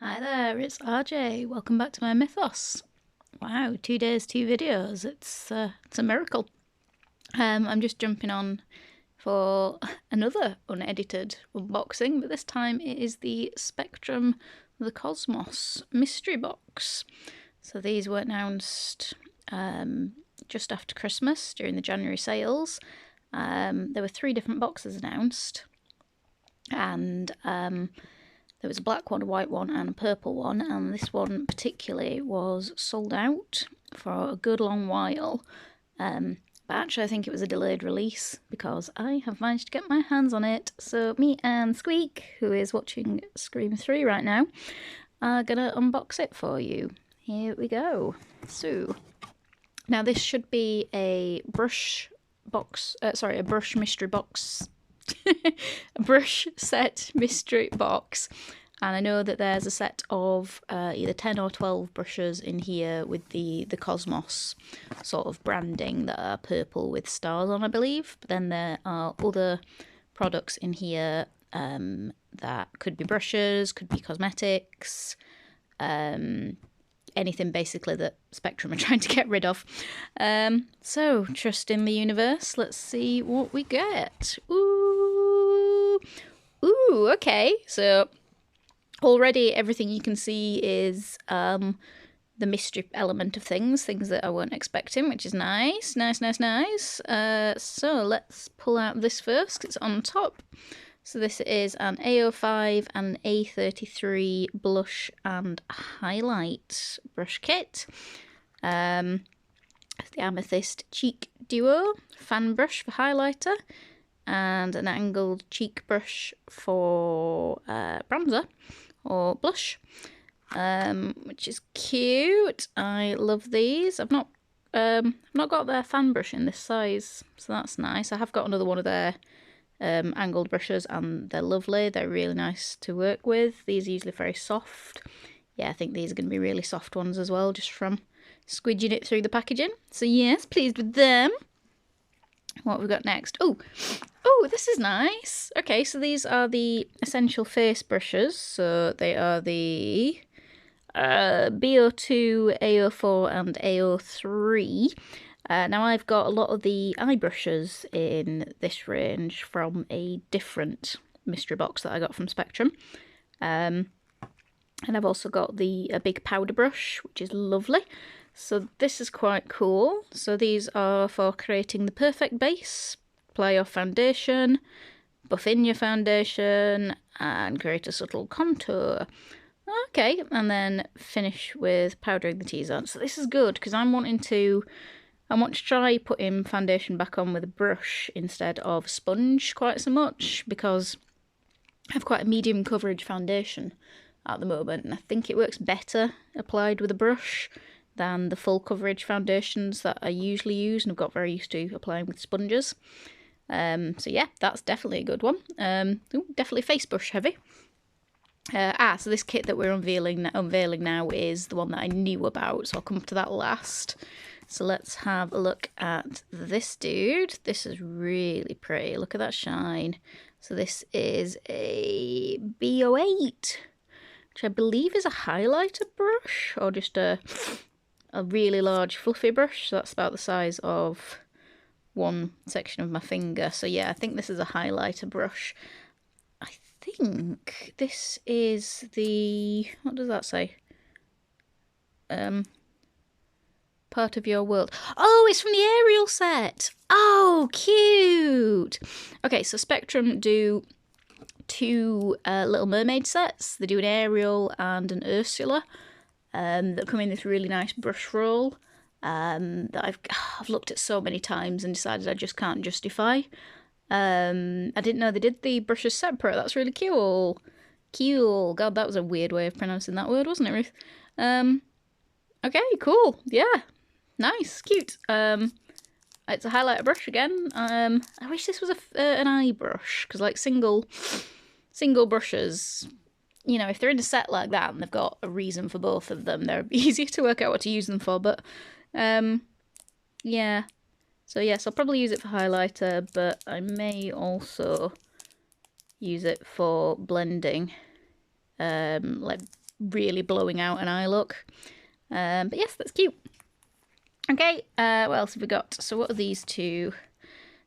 Hi there, it's RJ. Welcome back to my Mythos. Wow, 2 days, 2 videos. It's a miracle. I'm just jumping on for another unedited unboxing, but this time it is the Spectrum The Cosmos mystery box. So these were announced just after Christmas during the January sales. There were 3 different boxes announced, and there was a black one, a white one, and a purple one, and this one particularly was sold out for a good long while. But actually I think it was a delayed release because I have managed to get my hands on it. So me and Squeak, who is watching Scream 3 right now, are gonna unbox it for you. Here we go. So, now this should be a brush box, a brush mystery box. A brush set mystery box, and I know that there's a set of either 10 or 12 brushes in here with the Cosmos sort of branding that are purple with stars on, I believe. But then there are other products in here that could be brushes, could be cosmetics, anything basically that Spectrum are trying to get rid of. So, trust in the universe. Let's see what we get. Ooh, okay. So, already everything you can see is the mystery element of things that I weren't expecting, which is nice. So, let's pull out this first, 'cause it's on top. So this is an A05 and an A33 blush and highlight brush kit. The Amethyst Cheek Duo fan brush for highlighter, and an angled cheek brush for bronzer or blush, which is cute. I love these. I've not got their fan brush in this size, so that's nice. I have got another one of their angled brushes, and they're lovely. They're really nice to work with. These are usually very soft. Yeah, I think these are going to be really soft ones as well, just from squidging it through the packaging. So yes, pleased with them. What have we got next? Oh, this is nice. Okay, so these are the Essential Face brushes. So they are the BO2, AO4 and AO3. Now I've got a lot of the eye brushes in this range from a different mystery box that I got from Spectrum. And I've also got a big powder brush, which is lovely. So this is quite cool. So these are for creating the perfect base. Apply your foundation, buff in your foundation, and create a subtle contour. Okay, and then finish with powdering the T-zone. So this is good because I want to try putting foundation back on with a brush instead of a sponge quite so much, because I have quite a medium coverage foundation at the moment, and I think it works better applied with a brush than the full coverage foundations that I usually use and I've got very used to applying with sponges. So yeah, that's definitely a good one. Definitely face brush heavy. So this kit that we're unveiling now is the one that I knew about, so I'll come up to that last. So let's have a look at this dude. This is really pretty. Look at that shine. So this is a BO8, which I believe is a highlighter brush, or just a really large fluffy brush. So that's about the size of one section of my finger. So yeah, I think this is a highlighter brush. I think this is the, what does that say? Part of your world. Oh, it's from the Ariel set. Oh, cute. Okay, so Spectrum do 2 Little Mermaid sets. They do an Ariel and an Ursula that come in this really nice brush roll that I've looked at so many times and decided I just can't justify. I didn't know they did the brushes separate. That's really cool. Cool. God, that was a weird way of pronouncing that word, wasn't it, Ruth? Okay, cool. Yeah. Nice, cute. It's a highlighter brush again. I wish this was an eye brush, because like single brushes, you know, if they're in a set like that and they've got a reason for both of them, they're easier to work out what to use them for. But yeah. So yes, I'll probably use it for highlighter, but I may also use it for blending like really blowing out an eye look. But yes, that's cute. Okay, what else have we got? So what are these two?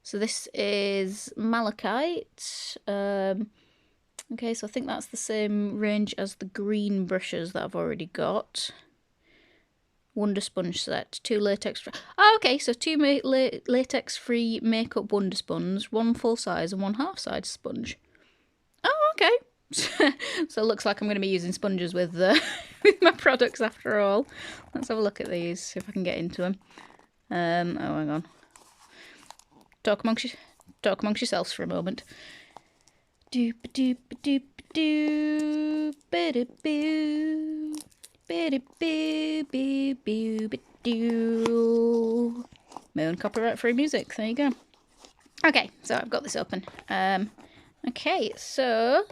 So this is Malachite. Okay, so I think that's the same range as the green brushes that I've already got. Wonder Sponge set, 2 latex. Oh, okay, so 2 latex-free makeup Wonder Sponge, 1 full size and 1 half size sponge. Oh, okay. So it looks like I'm going to be using sponges with with my products after all. Let's have a look at these, see if I can get into them. Oh, hang on. Talk amongst yourselves for a moment. Doop doop doop doop biddy boo biddy boo boo boo doo. My own copyright free music. There you go. Okay, so I've got this open. Okay, so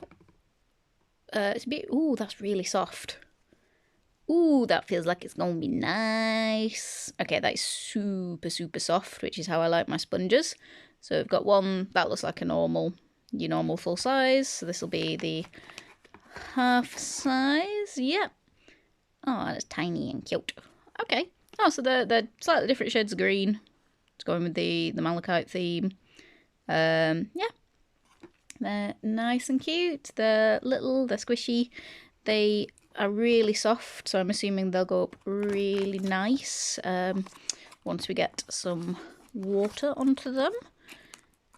it's a bit. Ooh, that's really soft. Ooh, that feels like it's gonna be nice. Okay, that is super, super soft, which is how I like my sponges. So we've got one that looks like a normal, your normal full size. So this will be the half size. Yep. Oh, that's tiny and cute. Okay. Oh, so they're slightly different shades of green. It's going with the malachite theme. Yeah. They're nice and cute. They're little, they're squishy. They are really soft, so I'm assuming they'll go up really nice once we get some water onto them.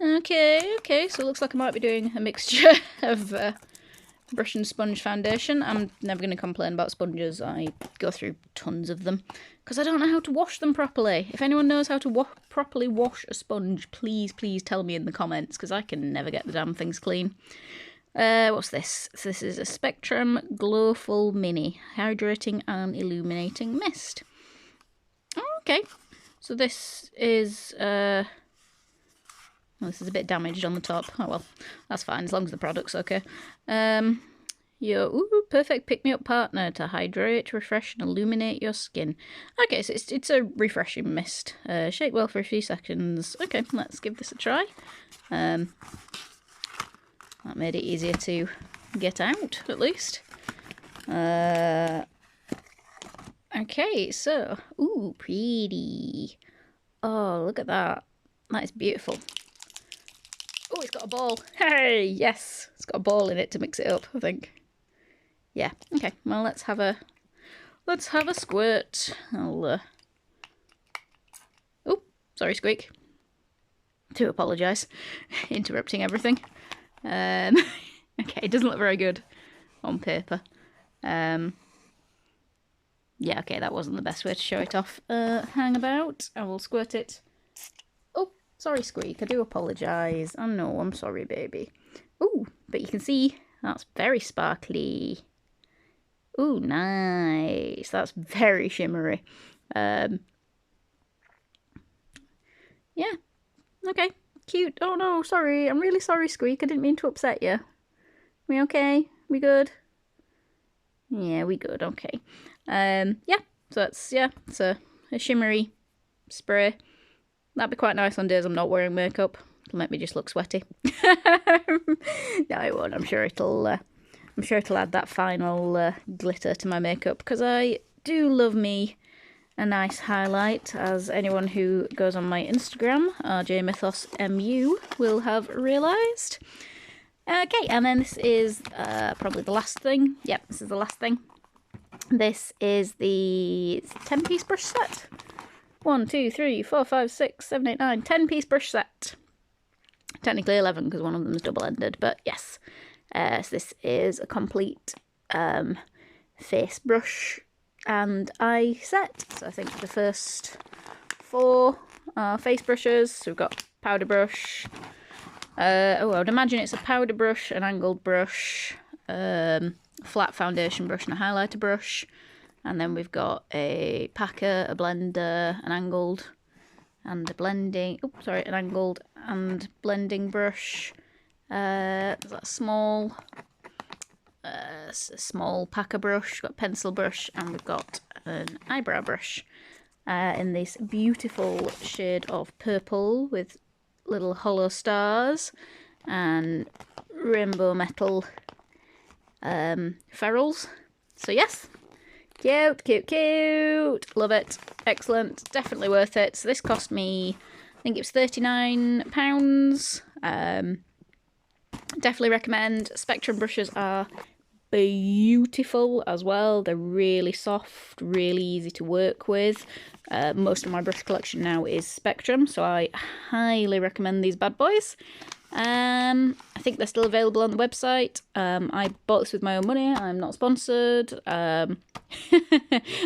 Okay, so it looks like I might be doing a mixture of brush and sponge foundation. I'm never going to complain about sponges. I go through tons of them because I don't know how to wash them properly. If anyone knows how to properly wash a sponge, please tell me in the comments because I can never get the damn things clean. What's this? So this is a Spectrum Glowful Mini Hydrating and Illuminating Mist. Oh, okay. So this is well, this is a bit damaged on the top. Oh well, that's fine as long as the product's okay. Your perfect pick-me-up partner to hydrate, refresh, and illuminate your skin. Okay, so it's a refreshing mist. Shake well for a few seconds. Okay, let's give this a try. That made it easier to get out, at least. Okay, so, ooh, pretty. Oh, look at that. That is beautiful. Oh, it's got a ball. Hey, yes. It's got a ball in it to mix it up, I think. Yeah, okay. Well, let's have a squirt. I'll, oh, sorry, Squeak. Do apologise. Interrupting everything. Okay, it doesn't look very good on paper. Yeah, okay, that wasn't the best way to show it off. Hang about. I will squirt it. Oh, sorry, Squeak. I do apologise. I know, I'm sorry, baby. Oh, but you can see that's very sparkly. Oh, nice. That's very shimmery. Yeah. Okay. Cute. Oh no, sorry. I'm really sorry, Squeak. I didn't mean to upset you. We okay? We good? Yeah, we good. Okay. Yeah. So it's it's a shimmery spray. That'd be quite nice on days I'm not wearing makeup. It'll make me just look sweaty. No, it won't. I'm sure it'll add that final glitter to my makeup because I do love me a nice highlight, as anyone who goes on my Instagram, rjmythosmu, will have realised. Okay, and then this is probably the last thing. Yep, this is the last thing. This is the 10-piece brush set. 1, 2, 3, 4, 5, 6, 7, 8, 9, 10-piece brush set. Technically 11 because one of them is double-ended, but yes. So this is a complete face brush and eye set. So I think the first 4 are face brushes. So we've got powder brush. I would imagine it's a powder brush, an angled brush, flat foundation brush and a highlighter brush. And then we've got a packer, a blender, an angled and a blending, an angled and blending brush. There's that small packer brush, we've got a pencil brush, and we've got an eyebrow brush in this beautiful shade of purple with little hollow stars and rainbow metal ferrules. So yes, cute, cute, cute. Love it. Excellent. Definitely worth it. So this cost me, I think it was £39. Definitely recommend. Spectrum brushes are beautiful as well. They're really soft, really easy to work with. Most of my brush collection now is Spectrum, so I highly recommend these bad boys. I think they're still available on the website. I bought this with my own money. I'm not sponsored. I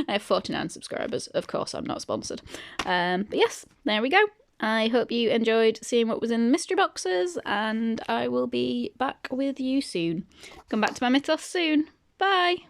have 49 subscribers. Of course, I'm not sponsored. But yes, there we go. I hope you enjoyed seeing what was in the mystery boxes, and I will be back with you soon. Come back to my mythos soon. Bye!